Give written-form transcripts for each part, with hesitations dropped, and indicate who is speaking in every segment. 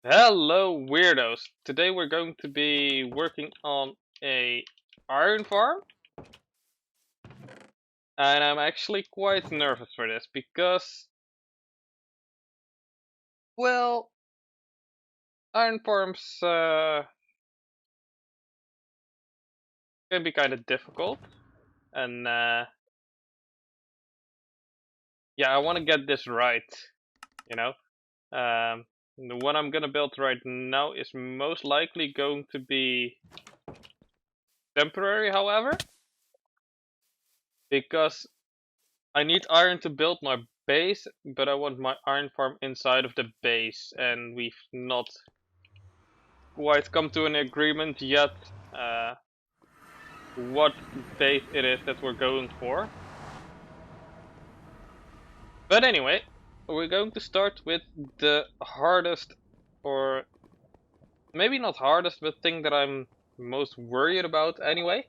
Speaker 1: Hello weirdos! Today we're going to be working on a iron farm, and I'm actually quite nervous for this because, well, iron farms can be kind of difficult, and yeah, I want to get this right, you know. The one I'm gonna build right now is most likely going to be temporary, however, because I need iron to build my base, but I want my iron farm inside of the base, and we've not quite come to an agreement yet what base it is that we're going for. But anyway, we're going to start with the hardest, or maybe not hardest, but thing that I'm most worried about anyway.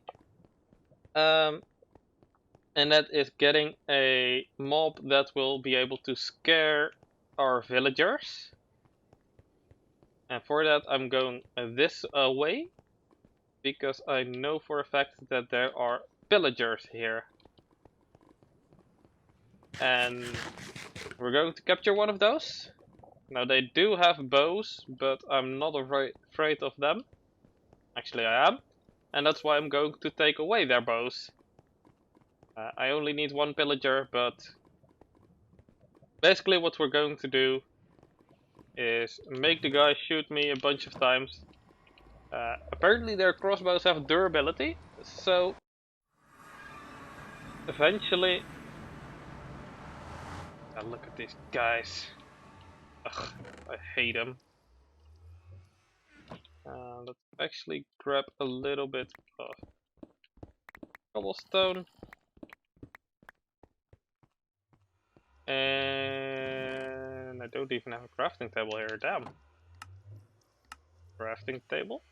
Speaker 1: Um, and that is getting a mob that will be able to scare our villagers. And for that I'm going this way, because I know for a fact that there are villagers here. And we're going to capture one of those. Now they do have bows, but I'm not afraid of them. Actually I am. And that's why I'm going to take away their bows. I only need one pillager, but basically what we're going to do is make the guy shoot me a bunch of times. Apparently their crossbows have durability, so eventually... look at these guys. Ugh, I hate them. Let's actually grab a little bit of cobblestone. And I don't even have a crafting table here, damn. Crafting table.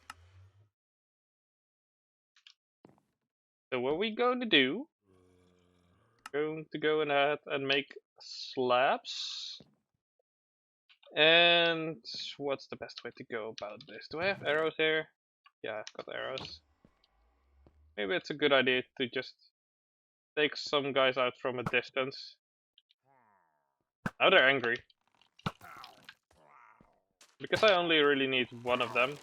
Speaker 1: So what we're going to do, going to go ahead and make slabs. And what's the best way to go about this? Do I have arrows here? Yeah, I've got arrows. Maybe it's a good idea to just take some guys out from a distance. Now they're angry. Because I only really need one of them.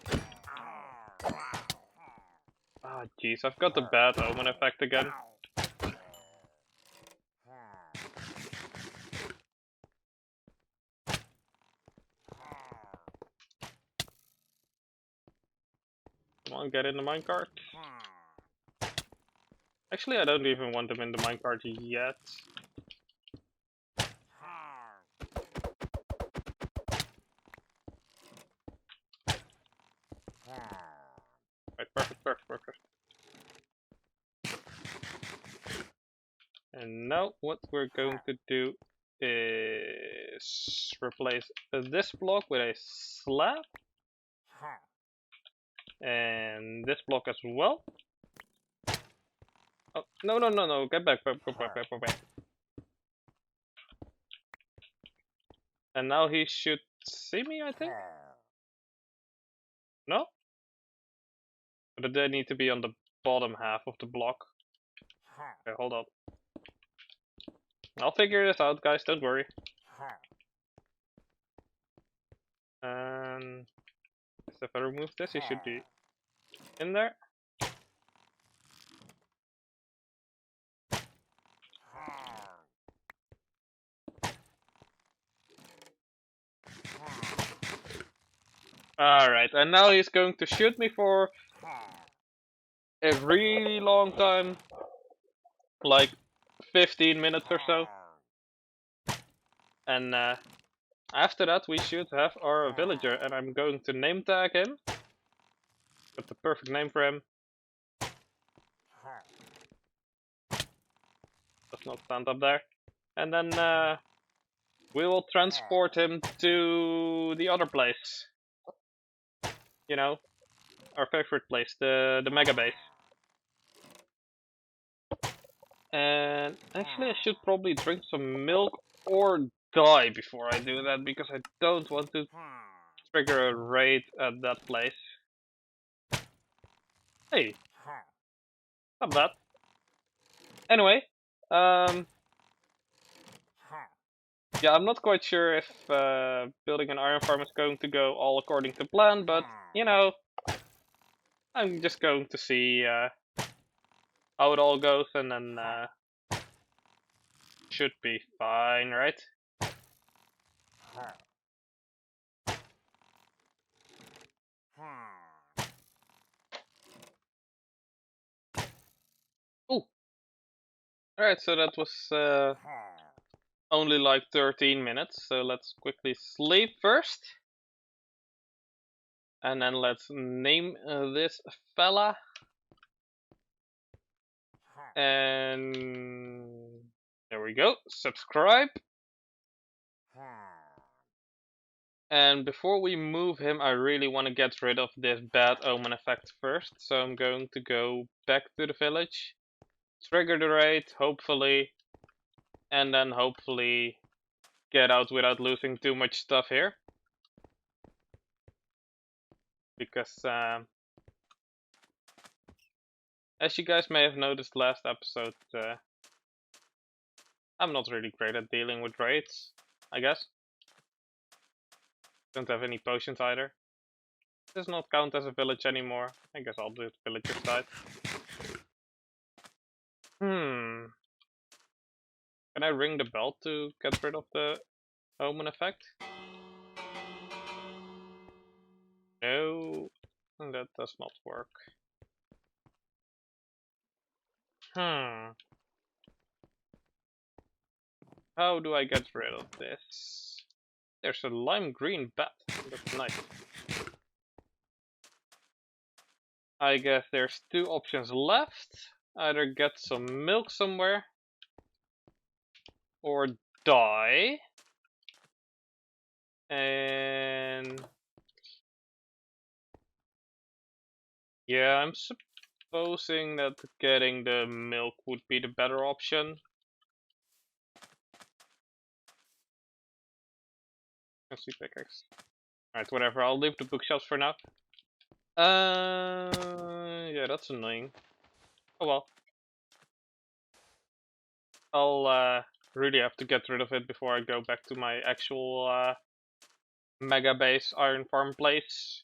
Speaker 1: Ah, jeez, I've got the bad omen effect again. Come on, get in the minecart. Actually, I don't even want them in the minecart yet. Right, perfect. And now what we're going to do is replace this block with a slab. And this block as well. Oh, no, get back, go back. And now he should see me, I think? No? But they need to be on the bottom half of the block. Okay, hold on. I'll figure this out, guys, don't worry. And if I remove this, he should be in there. Alright, and now he's going to shoot me for a really long time. Like 15 minutes or so. And after that we should have our villager, and I'm going to name tag him. Got the perfect name for him. Does not stand up there. And then we will transport him to the other place. You know, our favorite place, the mega base. And actually I should probably drink some milk or die before I do that, because I don't want to trigger a raid at that place. Hey, not bad. Anyway, yeah, I'm not quite sure if building an iron farm is going to go all according to plan, but you know, I'm just going to see how it all goes, and then should be fine, right? Oh, alright, so that was only like 13 minutes, so let's quickly sleep first. And then let's name this fella. And there we go, subscribe. And before we move him, I really want to get rid of this bad omen effect first. So I'm going to go back to the village, trigger the raid, hopefully, and then hopefully get out without losing too much stuff here. Because as you guys may have noticed last episode, I'm not really great at dealing with raids, I guess. Don't have any potions either. Does not count as a village anymore. I guess I'll do it villager side. Can I ring the bell to get rid of the omen effect? No, that does not work. How do I get rid of this? There's a lime green bat. That's nice. I guess there's two options left. Either get some milk somewhere or die. And yeah, I'm supposing that getting the milk would be the better option. Let's see pickaxe. Alright, whatever, I'll leave the bookshelves for now. Yeah, that's annoying. Oh well. I'll really have to get rid of it before I go back to my actual mega base iron farm place.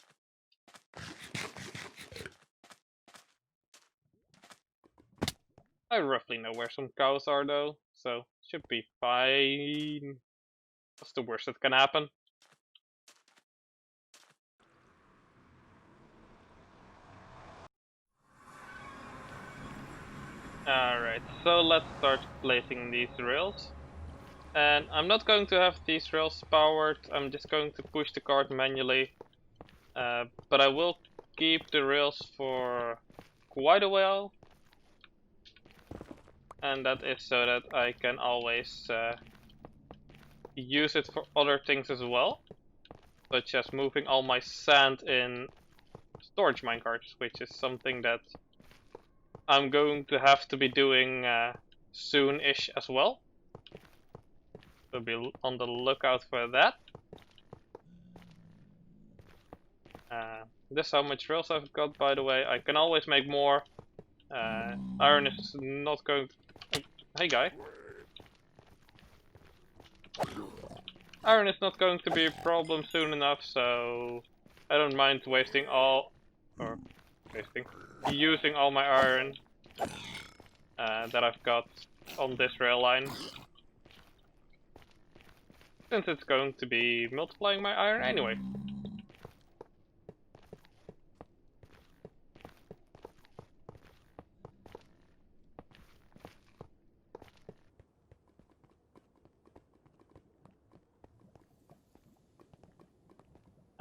Speaker 1: I roughly know where some cows are though, so should be fine. What's the worst that can happen? Alright, so let's start placing these rails. And I'm not going to have these rails powered, I'm just going to push the cart manually. But I will keep the rails for quite a while. And that is so that I can always use it for other things as well. Such as moving all my sand in storage minecarts, which is something that I'm going to have to be doing soon-ish as well. So be on the lookout for that. This is how much rails I've got, by the way. I can always make more. Iron is not going to... Hey guy. Iron is not going to be a problem soon enough, so I don't mind wasting all... or using all my iron that I've got on this rail line. Since it's going to be multiplying my iron anyway.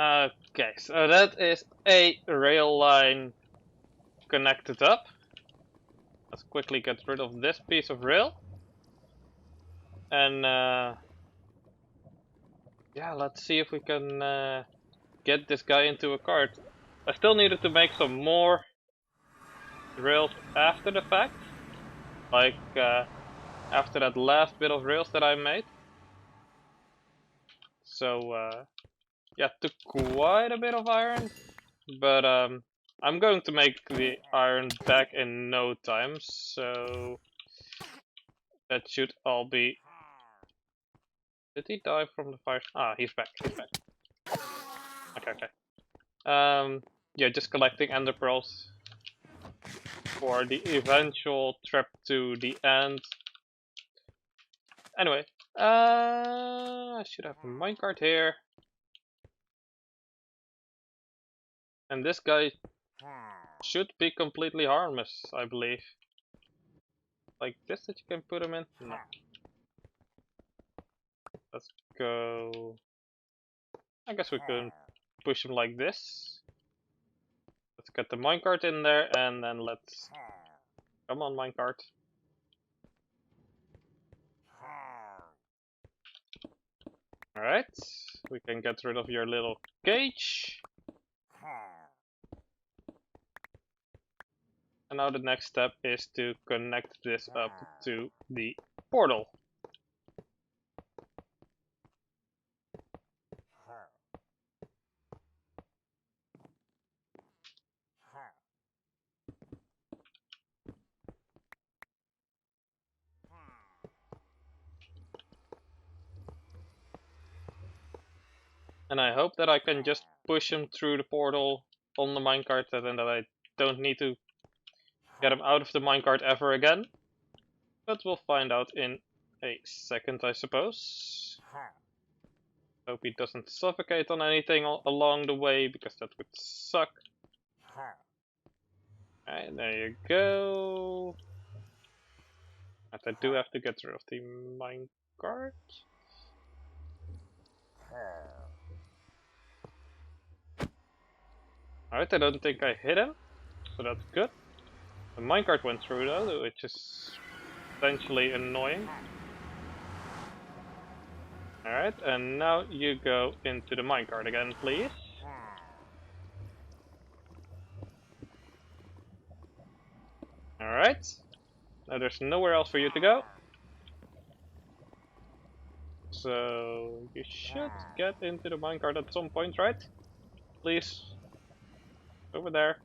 Speaker 1: Okay, so that is a rail line connected up. Let's quickly get rid of this piece of rail. And yeah, let's see if we can get this guy into a cart. I still needed to make some more rails after the fact. Like after that last bit of rails that I made. So Yeah, took quite a bit of iron, but I'm going to make the iron back in no time, so that should all be... Did he die from the fire? Ah, he's back, he's back. Okay, okay. Yeah, just collecting ender pearls for the eventual trip to the end. Anyway, I should have a minecart here. And this guy should be completely harmless, I believe. Like this that you can put him in? No. Let's go... I guess we can push him like this. Let's get the minecart in there and then let's... Come on, minecart. Alright, we can get rid of your little cage. And now the next step is to connect this up to the portal. And I hope that I can just push him through the portal on the minecart and that I don't need to get him out of the minecart ever again. But we'll find out in a second, I suppose. Hope he doesn't suffocate on anything along the way, because that would suck. Alright, there you go. And I do have to get rid of the minecart. Alright, I don't think I hit him, so that's good. The minecart went through though, which is potentially annoying. Alright, and now you go into the minecart again, please. Alright, now there's nowhere else for you to go. So you should get into the minecart at some point, right? Please. Over there.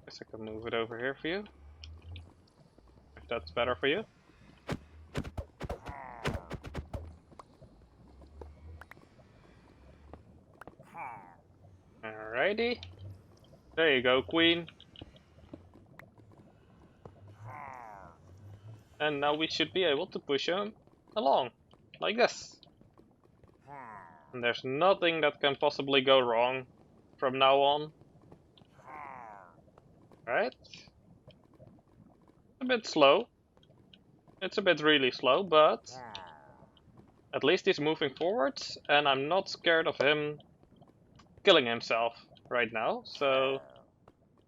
Speaker 1: Guess I can move it over here for you. If that's better for you. Alrighty. There you go, Queen. And now we should be able to push him along. Like this. And there's nothing that can possibly go wrong from now on. Right? A bit slow. It's a bit really slow, but at least he's moving forwards, and I'm not scared of him killing himself right now, so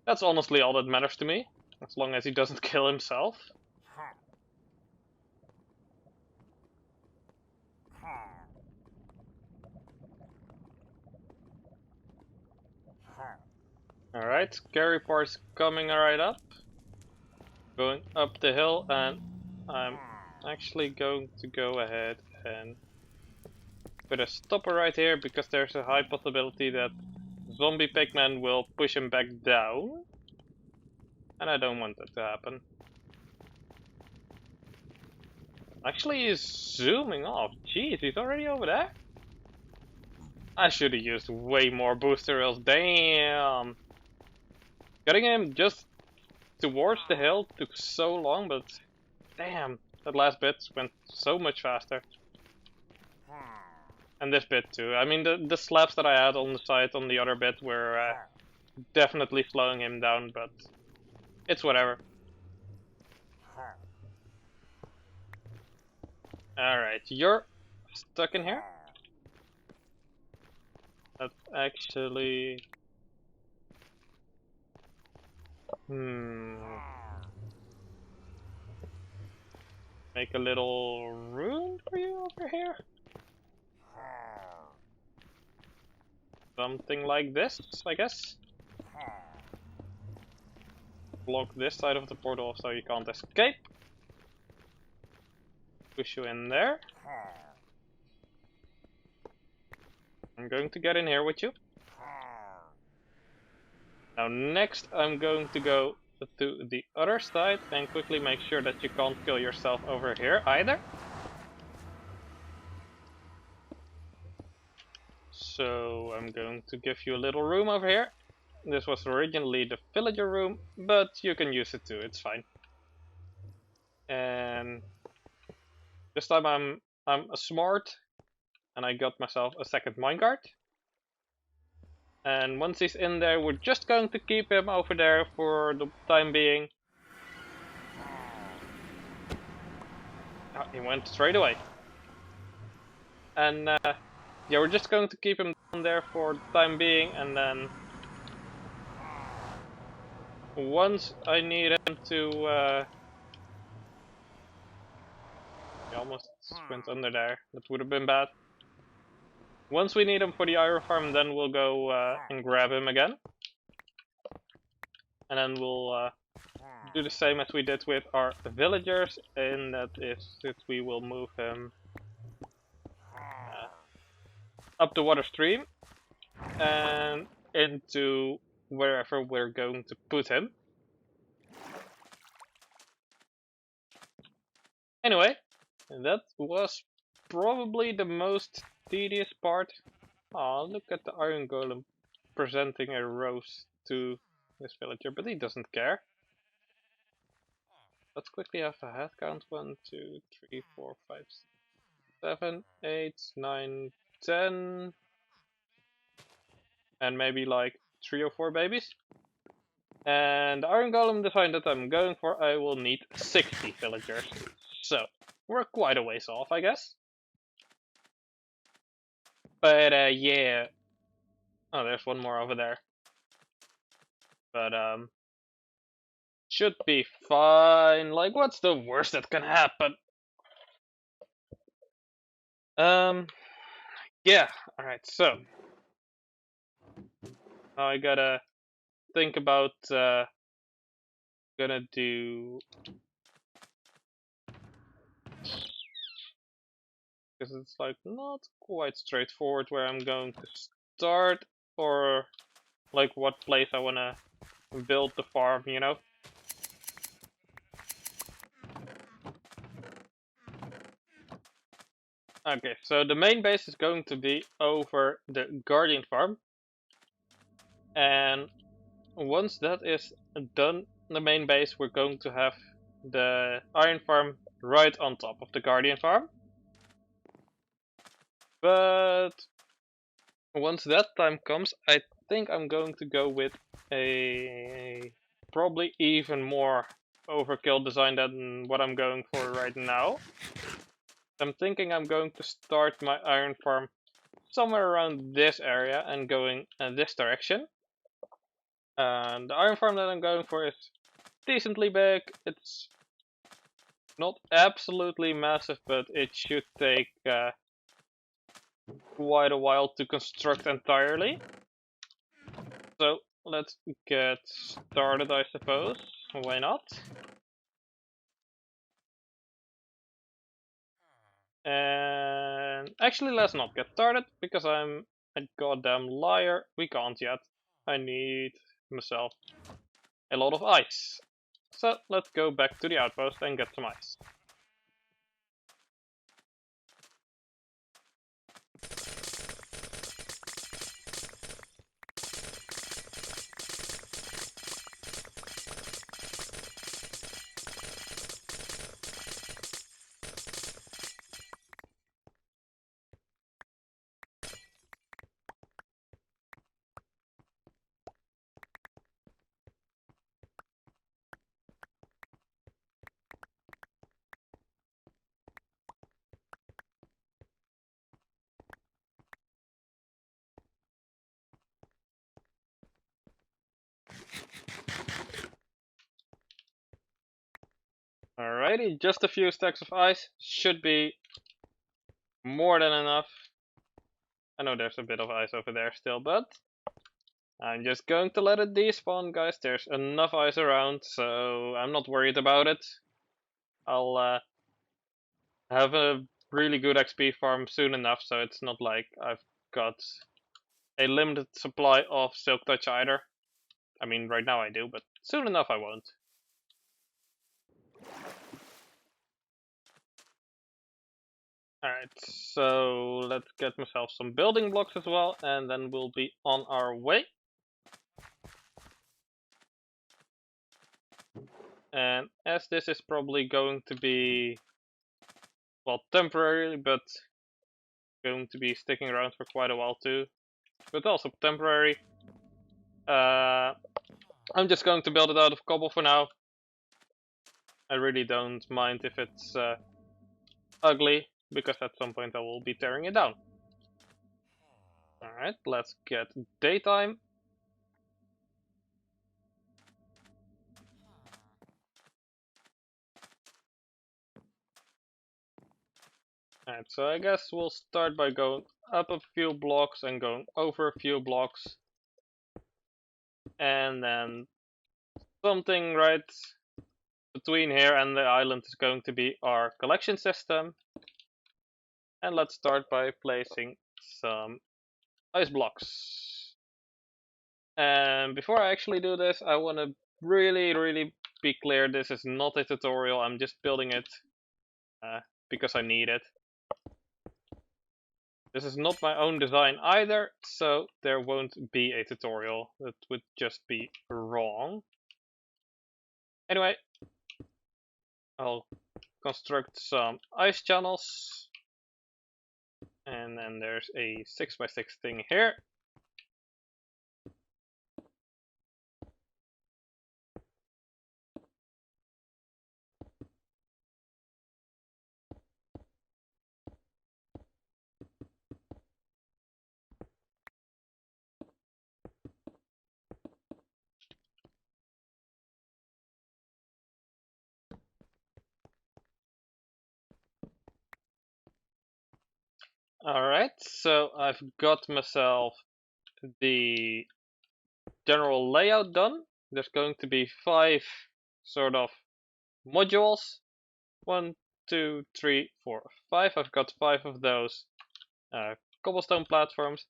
Speaker 1: that's honestly all that matters to me, as long as he doesn't kill himself. Alright, scary part's coming right up. Going up the hill, and I'm actually going to go ahead and put a stopper right here, because there's a high possibility that zombie pigmen will push him back down. And I don't want that to happen. Actually, he's zooming off. Jeez, he's already over there? I should have used way more booster rails. Damn! Getting him just towards the hill took so long, but damn, that last bit went so much faster. And this bit too. I mean, the slabs that I had on the side on the other bit were definitely slowing him down, but it's whatever. Alright, you're stuck in here? That's actually... Make a little room for you over here? Something like this, I guess? Block this side of the portal so you can't escape. Push you in there. I'm going to get in here with you. Now next I'm going to go to the other side and quickly make sure that you can't kill yourself over here either. So I'm going to give you a little room over here. This was originally the villager room, but you can use it too, it's fine. And this time I'm smart and I got myself a second minecart. And once he's in there, we're just going to keep him over there for the time being. Oh, he went straight away. And yeah, we're just going to keep him down there for the time being, and then once I need him to he almost went under there. That would have been bad. Once we need him for the iron farm, then we'll go and grab him again. And then we'll do the same as we did with our villagers, and that is that we will move him up the water stream and into wherever we're going to put him. Anyway, that was probably the most tedious part. Aw, look at the iron golem presenting a rose to this villager, but he doesn't care. Let's quickly have a head count. 1, 2, 3, 4, 5, 7, 8, 9, 10, and maybe like 3 or 4 babies. And the iron golem design that I'm going for, I will need 60 villagers. So, we're quite a ways off, I guess. But yeah. Oh, there's one more over there. But should be fine. Like, what's the worst that can happen? Yeah. All right. So now I gotta think about gonna do, because it's like not quite straightforward where I'm going to start, or like what place I wanna build the farm, you know? Okay, so the main base is going to be over the Guardian farm. And once that is done, the main base, we're going to have the iron farm right on top of the Guardian farm. But once that time comes, I think I'm going to go with a probably even more overkill design than what I'm going for right now. I'm thinking I'm going to start my iron farm somewhere around this area and going in this direction. And the iron farm that I'm going for is decently big. It's not absolutely massive, but it should take quite a while to construct entirely. So let's get started, I suppose. Why not? And actually, let's not get started because I'm a goddamn liar. We can't yet. I need myself a lot of ice. So let's go back to the outpost and get some ice. Alrighty, just a few stacks of ice should be more than enough. I know there's a bit of ice over there still, but I'm just going to let it despawn, guys. There's enough ice around, so I'm not worried about it. I'll have a really good XP farm soon enough, so it's not like I've got a limited supply of silk touch either. I mean, right now I do, but soon enough I won't. Alright, so let's get myself some building blocks as well, and then we'll be on our way. And as this is probably going to be, well, temporary, but going to be sticking around for quite a while too, but also temporary, I'm just going to build it out of cobble for now. I really don't mind if it's ugly, because at some point I will be tearing it down. Alright, let's get daytime. Alright, so I guess we'll start by going up a few blocks and going over a few blocks. And then something right between here and the island is going to be our collection system. And let's start by placing some ice blocks. And before I actually do this, I want to really be clear, this is not a tutorial, I'm just building it because I need it. This is not my own design either, so there won't be a tutorial. That would just be wrong. Anyway, I'll construct some ice channels. And then there's a 6x6 thing here. Alright, so I've got myself the general layout done. There's going to be 5 sort of modules. 1, 2, 3, 4, 5. I've got 5 of those cobblestone platforms.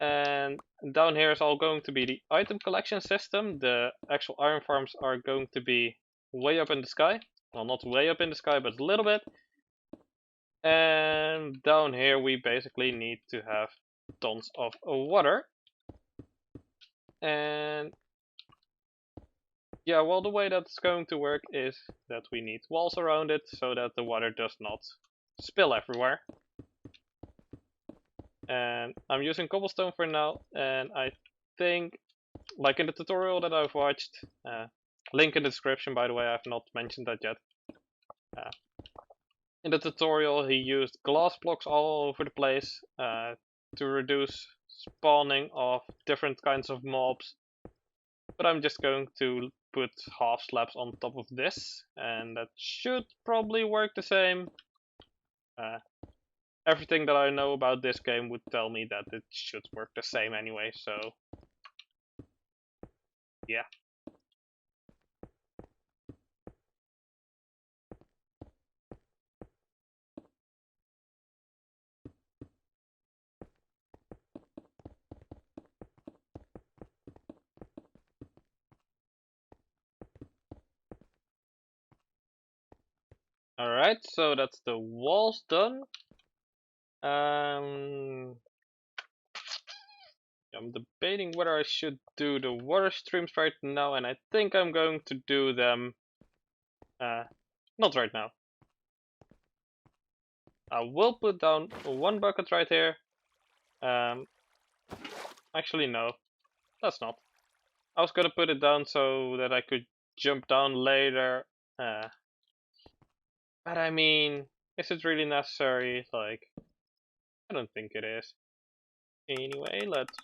Speaker 1: And down here is all going to be the item collection system. The actual iron farms are going to be way up in the sky. Well, not way up in the sky, but a little bit. And down here we basically need to have tons of water. And yeah, well, the way that's going to work is that we need walls around it so that the water does not spill everywhere. And I'm using cobblestone for now, and I think, like in the tutorial that I've watched, link in the description by the way, I've not mentioned that yet. In the tutorial he used glass blocks all over the place to reduce spawning of different kinds of mobs. But I'm just going to put half slabs on top of this, and that should probably work the same. Everything that I know about this game would tell me that it should work the same anyway, so yeah. Alright, so that's the walls done. I'm debating whether I should do the water streams right now, and I think I'm going to do them not right now. I will put down 1 bucket right here. Actually no, that's not. I was gonna put it down so that I could jump down later. But I mean, is it really necessary? Like, I don't think it is. Anyway, let's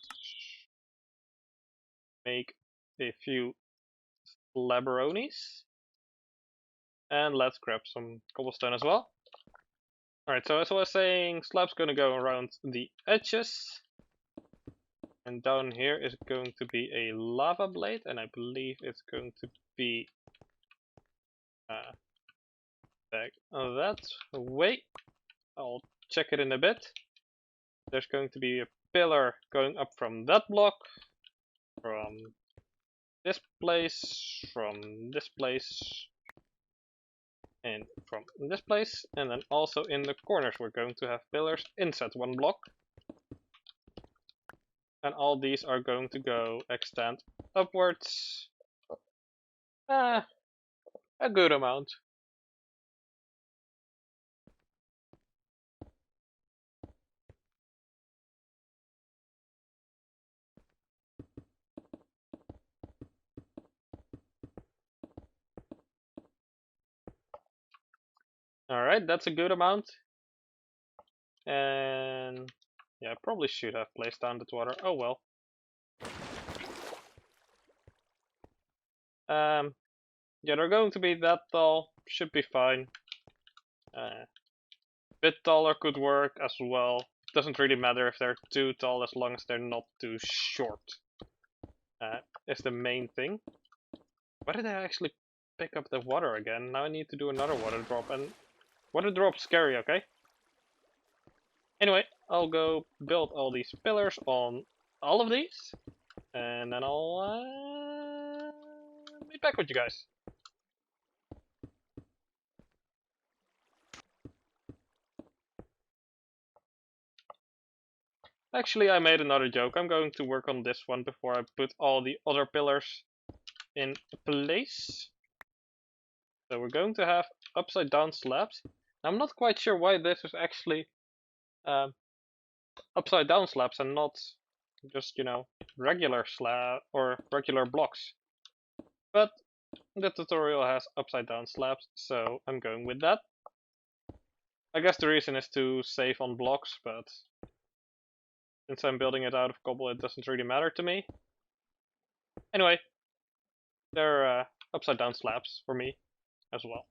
Speaker 1: make a few slabberonis. And let's grab some cobblestone as well. Alright, so as I was saying, slab's gonna go around the edges. And down here is going to be a lava blade, and I believe it's going to be back that way. I'll check it in a bit. There's going to be a pillar going up from that block, from this place, from this place, and from this place. And then also in the corners we're going to have pillars inside one block. And all these are going to go extend upwards. A good amount. Alright, that's a good amount. And yeah, I probably should have placed down that water. Oh well. Yeah, they're going to be that tall. Should be fine. Bit taller could work as well. Doesn't really matter if they're too tall as long as they're not too short. Is the main thing. Why did I actually pick up the water again? Now I need to do another water drop, and water drop's scary, okay? Anyway, I'll go build all these pillars on all of these, and then I'll meet back with you guys. Actually, I made another joke. I'm going to work on this one before I put all the other pillars in place. So we're going to have upside down slabs. I'm not quite sure why this is actually upside down slabs and not just, you know, regular slab or regular blocks. But the tutorial has upside down slabs, so I'm going with that. I guess the reason is to save on blocks, but since I'm building it out of cobble, it doesn't really matter to me. Anyway, they're upside down slabs for me as well.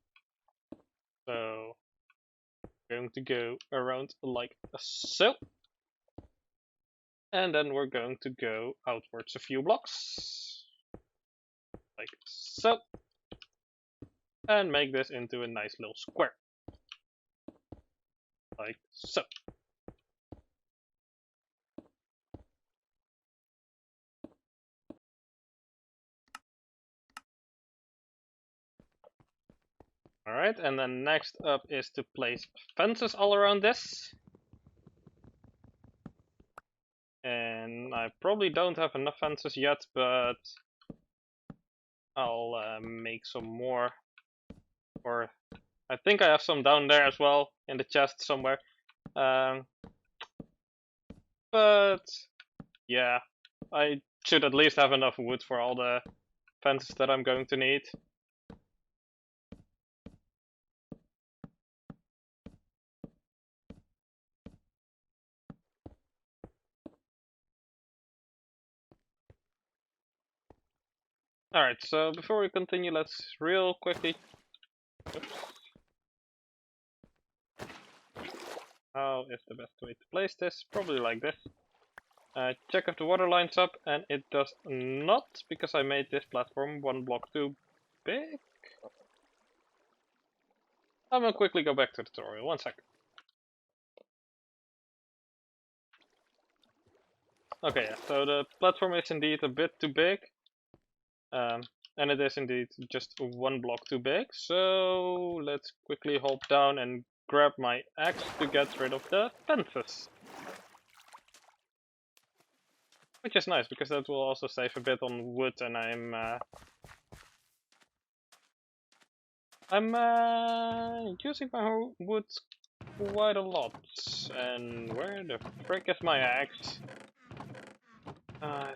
Speaker 1: So, going to go around like so. And then we're going to go outwards a few blocks. Like so. And make this into a nice little square. Like so. Alright, and then next up is to place fences all around this. And I probably don't have enough fences yet, but I'll make some more. Or I think I have some down there as well, in the chest somewhere. But yeah, I should at least have enough wood for all the fences that I'm going to need. Alright, so before we continue, let's real quickly... Oops. How is the best way to place this? Probably like this. Check if the water lines up, and it does not, because I made this platform one block too big. I'm gonna quickly go back to the tutorial, 1 second. Okay, yeah, so the platform is indeed a bit too big. And it is indeed just one block too big, so let's quickly hop down and grab my axe to get rid of the fences. Which is nice, because that will also save a bit on wood, and I'm using my wood quite a lot. And where the frick is my axe?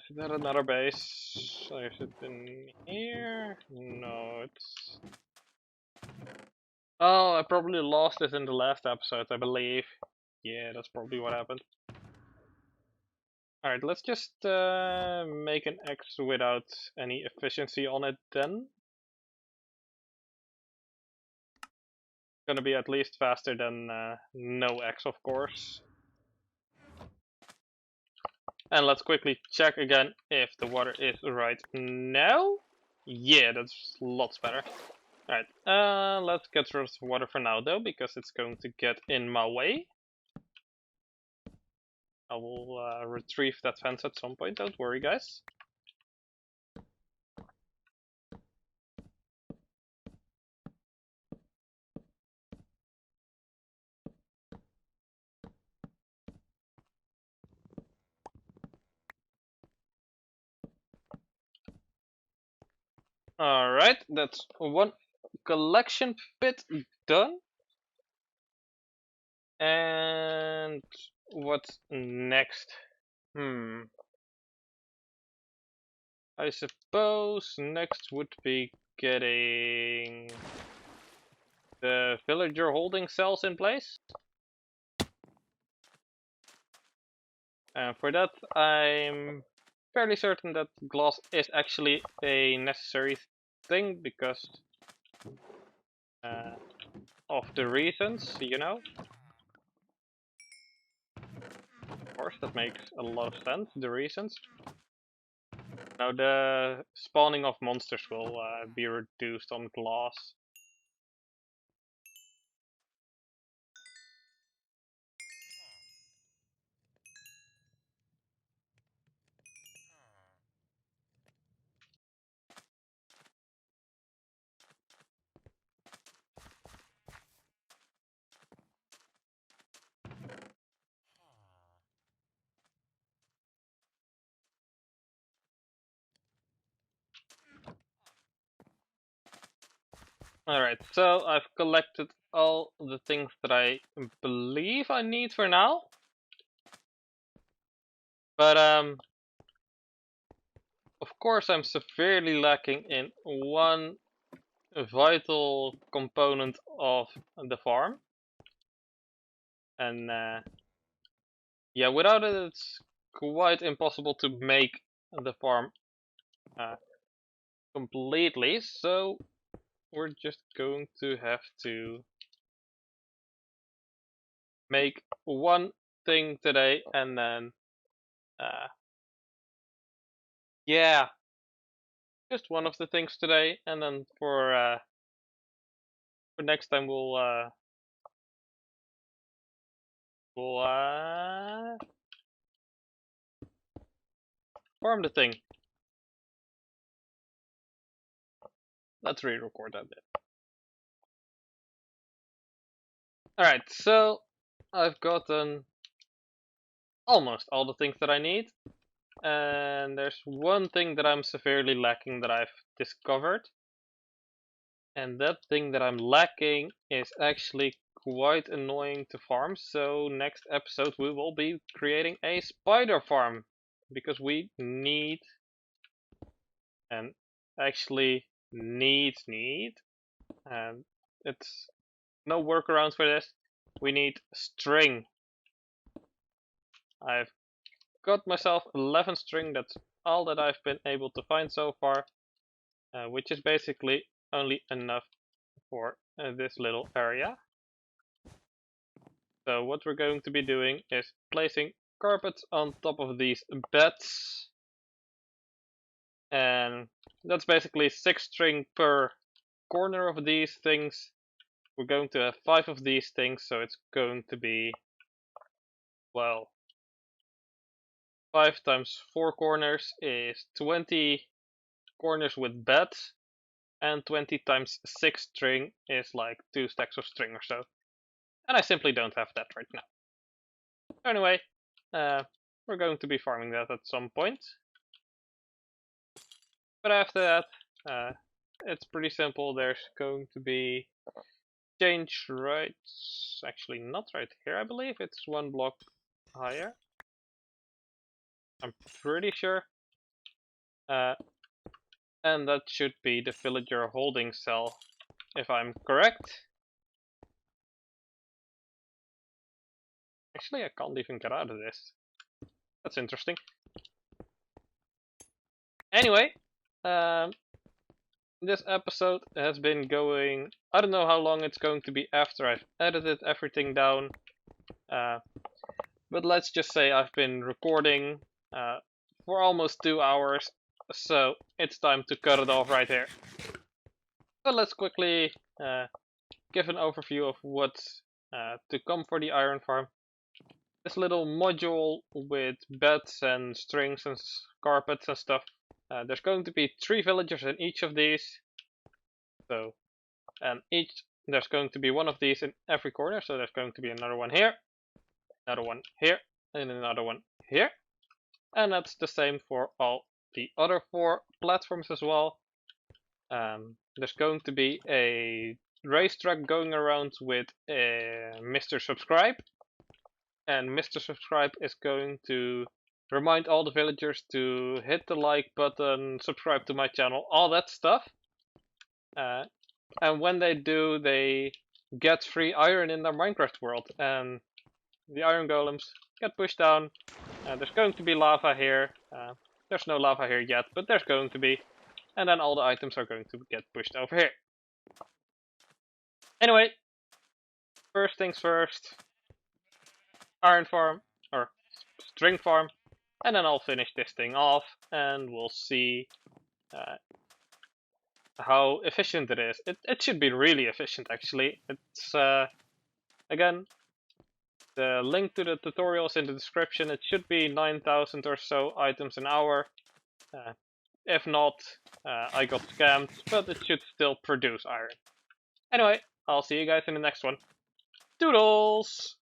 Speaker 1: Is that another base? Is it in here? No, it's... Oh, I probably lost it in the last episode, I believe. Yeah, that's probably what happened. Alright, let's just make an X without any efficiency on it then. Gonna be at least faster than no X, of course. And let's quickly check again if the water is right now. Yeah, that's lots better. Alright, let's get rid of the water for now though, because it's going to get in my way. I will retrieve that fence at some point, don't worry guys. Alright, that's one collection pit done. And what's next? I suppose next would be getting the villager holding cells in place. And for that, I'm fairly certain that glass is actually a necessary thing because of the reasons, you know. Of course, that makes a lot of sense, the reasons. Now the spawning of monsters will be reduced on glass. Alright, so I've collected all the things that I believe I need for now. But of course I'm severely lacking in one vital component of the farm. And yeah, without it it's quite impossible to make the farm completely, so we're just going to have to make one thing today and then yeah, just one of the things today, and then for next time we'll farm the thing. Let's re-record that bit. Alright, so I've gotten almost all the things that I need. And there's one thing that I'm severely lacking that I've discovered. And that thing that I'm lacking is actually quite annoying to farm. So next episode we will be creating a spider farm. Because we need, and actually need, and it's no workarounds for this. We need string. I've got myself 11 string, that's all that I've been able to find so far, which is basically only enough for this little area. So what we're going to be doing is placing carpets on top of these beds, and that's basically 6 string per corner of these things. We're going to have 5 of these things, so it's going to be, well, 5 times 4 corners is 20 corners with beds, and 20 times 6 string is like 2 stacks of string or so. And I simply don't have that right now. Anyway, we're going to be farming that at some point. But after that, it's pretty simple. There's going to be change right, actually not right here, I believe. It's 1 block higher. I'm pretty sure. And that should be the villager holding cell, if I'm correct. Actually, I can't even get out of this. That's interesting. Anyway, this episode has been going, I don't know how long it's going to be after I've edited everything down. But let's just say I've been recording for almost 2 hours. So it's time to cut it off right here. So let's quickly give an overview of what's to come for the iron farm. this little module with beds and strings and carpets and stuff. There's going to be 3 villagers in each of these. So, and there's going to be one of these in every corner. So there's going to be another one here, another one here, and another one here. And that's the same for all the other 4 platforms as well. There's going to be a racetrack going around with Mr. Subscribe. And Mr. Subscribe is going to remind all the villagers to hit the like button, subscribe to my channel, all that stuff. And when they do, they get free iron in their Minecraft world. And the iron golems get pushed down. There's going to be lava here. There's no lava here yet, but there's going to be. And then all the items are going to get pushed over here. Anyway, first things first. Iron farm, or string farm. And then I'll finish this thing off, and we'll see how efficient it is. It should be really efficient, actually. It's, again, the link to the tutorial is in the description. It should be 9,000 or so items an hour. If not, I got scammed, but it should still produce iron. Anyway, I'll see you guys in the next one. Doodles!